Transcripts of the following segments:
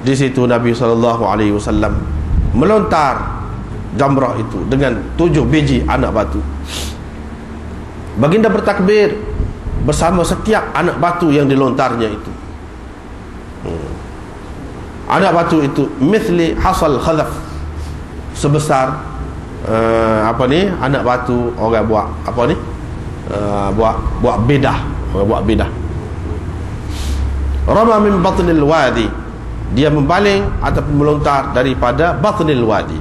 di situ Nabi SAW melontar jamrah itu dengan 7 biji anak batu. Baginda bertakbir bersama setiap anak batu yang dilontarnya itu. Anak batu itu mithli hasal khadaf, sebesar anak batu orang buat buat bedah, orang buat bedah. Rama min batnil wadi, dia membaling ataupun melontar daripada batnil wadi.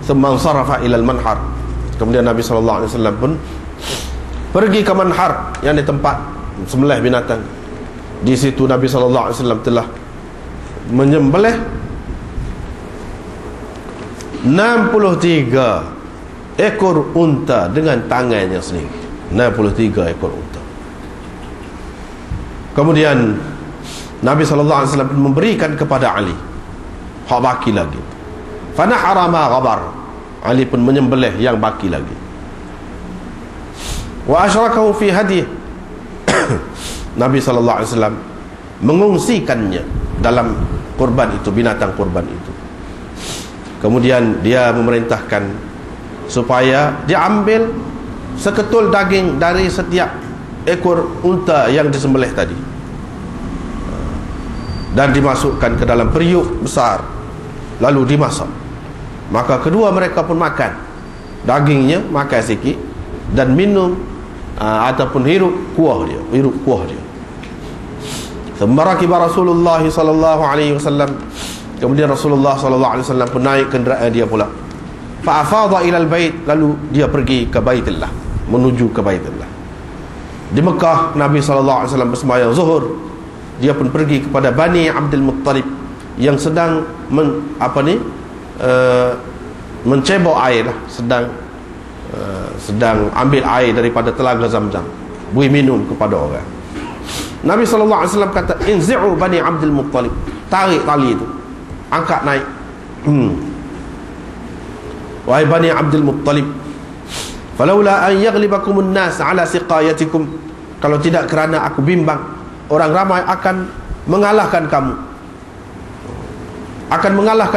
Thumma sarafa ila al-manhar, kemudian Nabi SAW pun pergi ke manhar, yang di tempat sembelih binatang. Di situ Nabi SAW telah menyembelih 63 ekor unta dengan tangannya sendiri. 63 ekor unta. Kemudian Nabi SAW memberikan kepada Ali hak baki lagi. Fanahara ma ghabar, Ali pun menyembelih yang baki lagi. Wa asyrakahu fi hadiyah, Nabi SAW mengungsikannya dalam kurban itu, binatang kurban itu. Kemudian dia memerintahkan supaya dia ambil seketul daging dari setiap ekor unta yang disembelih tadi dan dimasukkan ke dalam periuk besar, lalu dimasak. Maka kedua mereka pun makan dagingnya, makan sikit, dan minum ataupun hirup kuah dia. Thumma Rasulullah sallallahu alaihi wasallam, kemudian Rasulullah sallallahu alaihi wasallam pun naik kenderaan dia pula. Fa afadha ila al-bait, lalu dia pergi ke Baitullah, menuju ke Baitullah. Di Mekah Nabi sallallahu alaihi wasallam bersembahyang zuhur, dia pun pergi kepada Bani Abdul Muttalib yang sedang mencebok air, sedang ambil air daripada telaga Zamzam, beri minum kepada orang. Nabi SAW kata, inzi'u Bani Abdul Muttalib, tarik tali itu, angkat naik. Wahai Bani Abdul Muttalib, falaula an yaghlibakumun nas ala siqayatikum, kalau tidak kerana aku bimbang orang ramai akan mengalahkan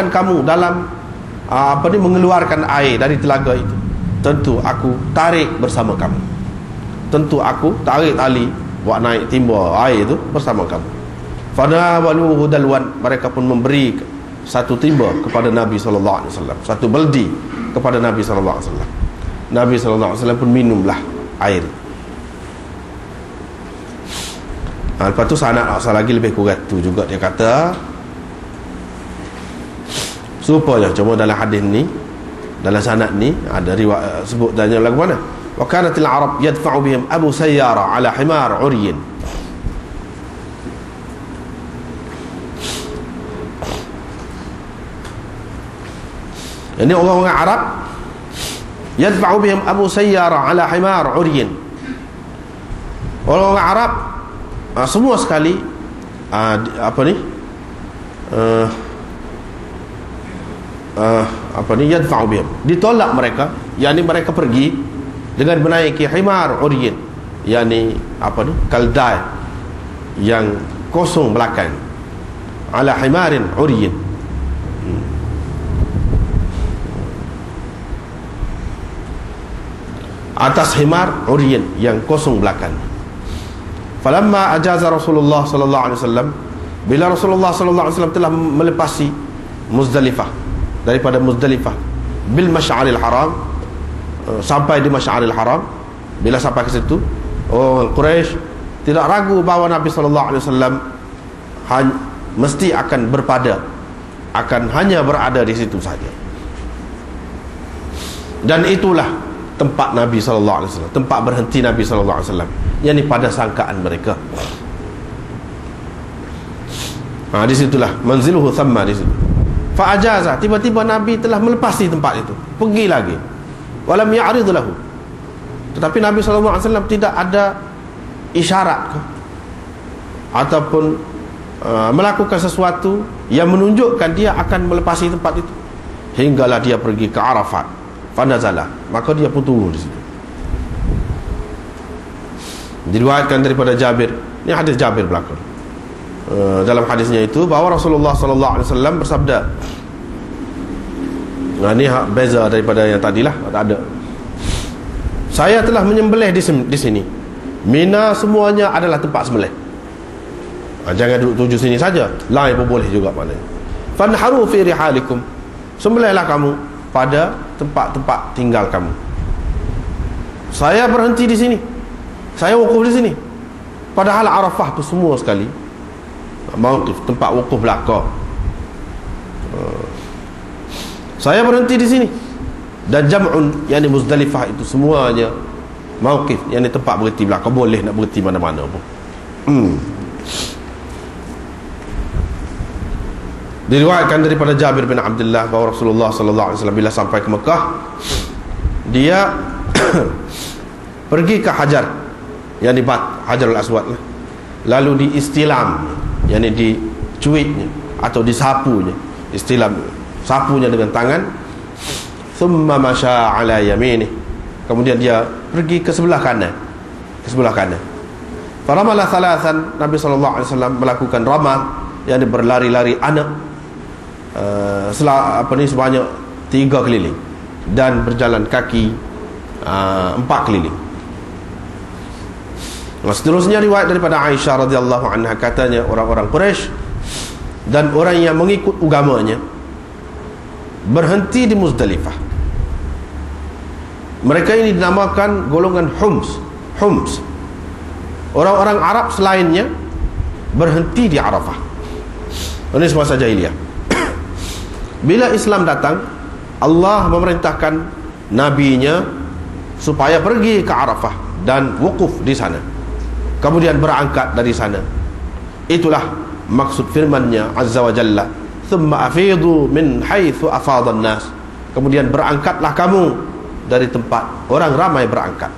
kamu dalam mengeluarkan air dari telaga itu, tentu aku tarik bersama kamu, tentu aku tarik tali buat naik timba air itu bersama kamu. Fanawaluhu dalwan, mereka pun memberi satu timba kepada Nabi SAW, satu beldi kepada Nabi SAW. Nabi SAW pun minumlah air. Lepas tu sanad Aqsa lagi lebih kurang tu juga, dia kata supaya cuma dalam hadis ni, dalam sanad ni ada riwayat sebut tanya lagu mana, wa kanatil arab yadfa'u bihim Abu Sayyara ala himar uryin. Ini orang-orang Arab yadfa'u bihim Abu Sayyara ala himar uryin. Orang-orang Arab semua sekali yadfa'u bihim, ditolak mereka, yakni mereka pergi dengan menaiki himar uryin, yakni kaldai yang kosong belakang, ala himarin uryin, atas himar uryin yang kosong belakang. Falamma ajaza Rasulullah sallallahu alaihi wasallam, bila Rasulullah sallallahu alaihi wasallam telah melepasi Muzdalifah, daripada Muzdalifah bil Masy'aril Haram, sampai di Masy'aril Haram, bila sampai ke situ orang Quraisy tidak ragu bahawa Nabi sallallahu alaihi wasallam mesti akan hanya berada di situ saja. Dan itulah tempat Nabi sallallahu alaihi wasallam, tempat berhenti Nabi sallallahu alaihi wasallam, yakni pada sangkaan mereka. Di situlah manziluhu thamma, di situ. Fa ajaza, tiba-tiba Nabi telah melepasi tempat itu, pergi lagi. Walam ya'rid lahu, tetapi Nabi sallallahu alaihi wasallam tidak ada isyarat ataupun melakukan sesuatu yang menunjukkan dia akan melepasi tempat itu, hinggalah dia pergi ke Arafat. Fanazala, maka dia pun turun di situ. Diriwayatkan daripada Jabir, ini hadis Jabir belakang. dalam hadisnya itu bahawa Rasulullah sallallahu alaihi wasallam bersabda. Nah, ini beza daripada yang tadilah, tak ada. Saya telah menyembelih di sini. Mina semuanya adalah tempat sembelih. Jangan duduk tuju sini saja, lain pun boleh juga maknanya. Fanharu fi rihalikum, sembelihlah kamu pada tempat-tempat tinggal kamu. Saya berhenti di sini, saya wukuf di sini, padahal Arafah tu semua sekali mauqif, tempat wukuf belaka. Saya berhenti di sini. Dan jam'un, yakni Muzdalifah itu semuanya mauqif, yakni tempat berhenti belaka. Boleh nak berhenti mana-mana pun. Diriwayatkan daripada Jabir bin Abdullah bahawa Rasulullah sallallahu alaihi wasallam bila sampai ke Mekah, dia pergi ke Hajar, yakni Hajarul Aswad lah. Lalu diistilam, yakni dicuitnya atau disapunya. Istilam, sapunya dengan tangan. Thumma masya ala yaminih, kemudian dia pergi ke sebelah kanan, Faramala thalathan, Nabi sallallahu alaihi wasallam melakukan ramal, yakni berlari-lari anak sebanyak 3 keliling, dan berjalan kaki 4 keliling. Seterusnya riwayat daripada Aisyah radhiyallahu anha, katanya orang-orang Quraisy dan orang yang mengikut agamanya berhenti di Muzdalifah. Mereka ini dinamakan golongan Hums. Orang-orang Arab selainnya berhenti di Arafah. Ini semasa jahiliyah. Bila Islam datang, Allah memerintahkan nabinya supaya pergi ke Arafah dan wukuf di sana, kemudian berangkat dari sana. Itulah maksud firman-Nya Azza wa Jalla, thumma afidu min haitsu afadhan nas, kemudian berangkatlah kamu dari tempat orang ramai berangkat,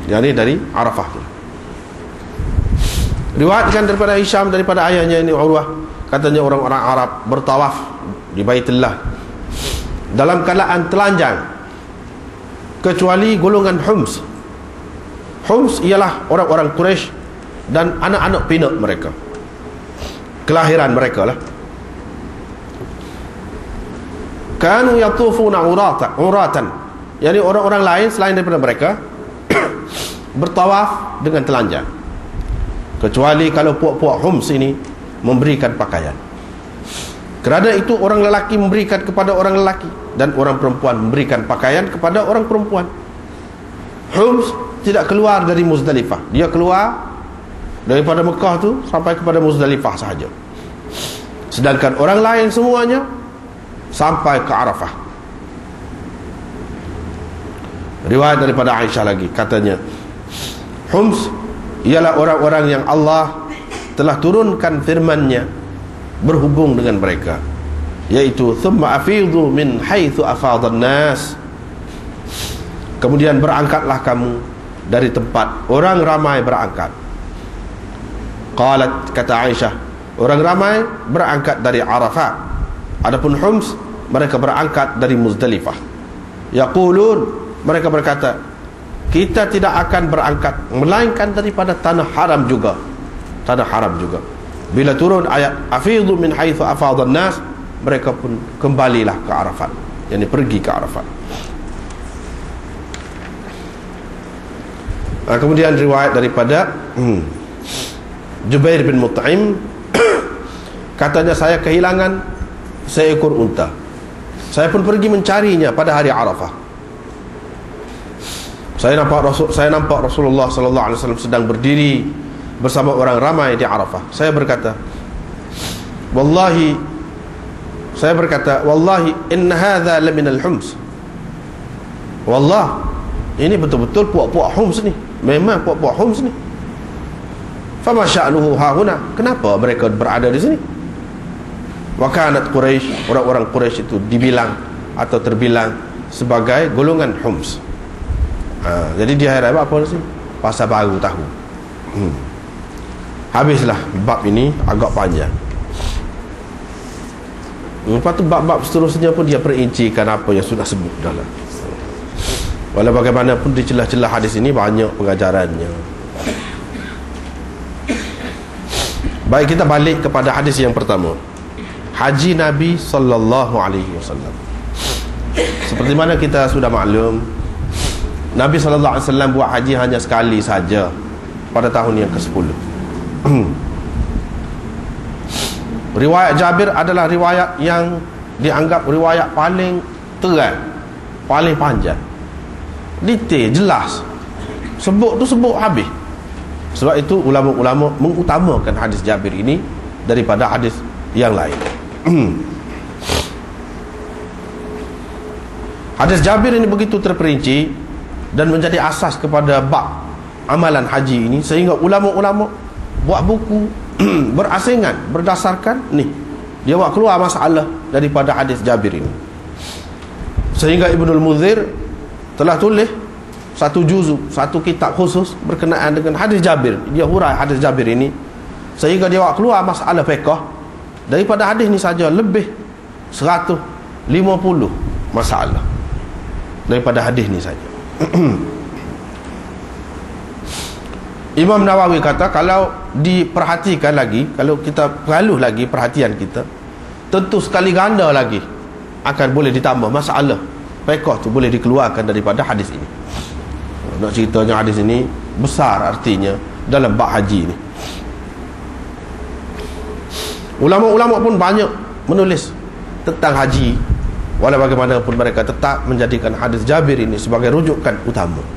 yakni dari Arafah. Riwayatkan daripada Hisham daripada ayahnya ini Urwah, katanya orang-orang Arab bertawaf di Baitullah dalam keadaan telanjang, kecuali golongan Hums. Hums ialah orang-orang Quraisy dan anak-anak pinak mereka, kelahiran mereka lah. Kanu yatufuna uratan, yakni orang-orang lain selain daripada mereka bertawaf dengan telanjang, kecuali kalau puak-puak Hums ini memberikan pakaian. Kerana itu orang lelaki memberikan kepada orang lelaki, dan orang perempuan memberikan pakaian kepada orang perempuan. Hums tidak keluar dari Muzdalifah, dia keluar daripada Mekah tu sampai kepada Muzdalifah sahaja. Sedangkan orang lain semuanya sampai ke Arafah. Riwayat daripada Aisyah lagi, katanya Hums ialah orang-orang yang Allah telah turunkan firman-Nya berhubung dengan mereka, yaitu thumma afidu min haitsu afadhan nas, kemudian berangkatlah kamu dari tempat orang ramai berangkat. Qalat, kata Aisyah, orang ramai berangkat dari Arafah, adapun Hums mereka berangkat dari Muzdalifah. Yaqulun, mereka berkata, kita tidak akan berangkat melainkan daripada tanah haram juga. Bila turun ayat afidu min haitsu afadhan nas, mereka pun kembalilah ke Arafat, yakni pergi ke Arafat. Kemudian riwayat daripada Jubair bin Mut'im, katanya saya kehilangan seekor unta. Saya pun pergi mencarinya pada hari Arafah. Saya nampak Rasulullah sallallahu alaihi wasallam sedang berdiri bersama orang ramai di Arafah. Saya berkata, wallahi inna hadza la min al-Hums. Wallah, ini betul-betul puak-puak Hums ni. Memang puak-puak Hums ni. Fama sya'nuhu hahuna, kenapa mereka berada di sini? Wa kanat Quraisy, orang-orang Quraisy itu dibilang atau terbilang sebagai golongan Hums. Jadi dia heran apa sih? Pasal baru tahu. Habislah bab ini, agak panjang. Lepas tu bab-bab seterusnya pun dia perincikan apa yang sudah sebut dalam. Walau bagaimanapun di celah-celah hadis ini banyak pengajarannya. Baik, kita balik kepada hadis yang pertama. Haji Nabi sallallahu alaihi wasallam. Seperti mana kita sudah maklum, Nabi sallallahu alaihi wasallam buat haji hanya sekali saja pada tahun yang ke-10. Riwayat Jabir adalah riwayat yang dianggap riwayat paling terang, paling panjang, detail, jelas. Sebut habis. Sebab itu ulama-ulama mengutamakan hadis Jabir ini daripada hadis yang lain. Hadis Jabir ini begitu terperinci dan menjadi asas kepada bab amalan haji ini, sehingga ulama-ulama buat buku berasingan berdasarkan ni. Dia buat keluar masalah daripada hadis Jabir ini. Sehingga Ibnul Munzir telah tulis satu juzuk, satu kitab khusus berkenaan dengan hadis Jabir. Dia hurai hadis Jabir ini, sehingga dia buat keluar masalah fiqh daripada hadis ni saja lebih 150 masalah daripada hadis ni saja. Imam Nawawi kata, kalau diperhatikan lagi, kalau kita perluh lagi perhatian kita, tentu sekali ganda lagi akan boleh ditambah masalah fiqh tu, boleh dikeluarkan daripada hadis ini. Nak ceritanya hadis ini besar artinya dalam bab haji ni. Ulama-ulama pun banyak menulis tentang haji, walau bagaimanapun mereka tetap menjadikan hadis Jabir ini sebagai rujukan utama.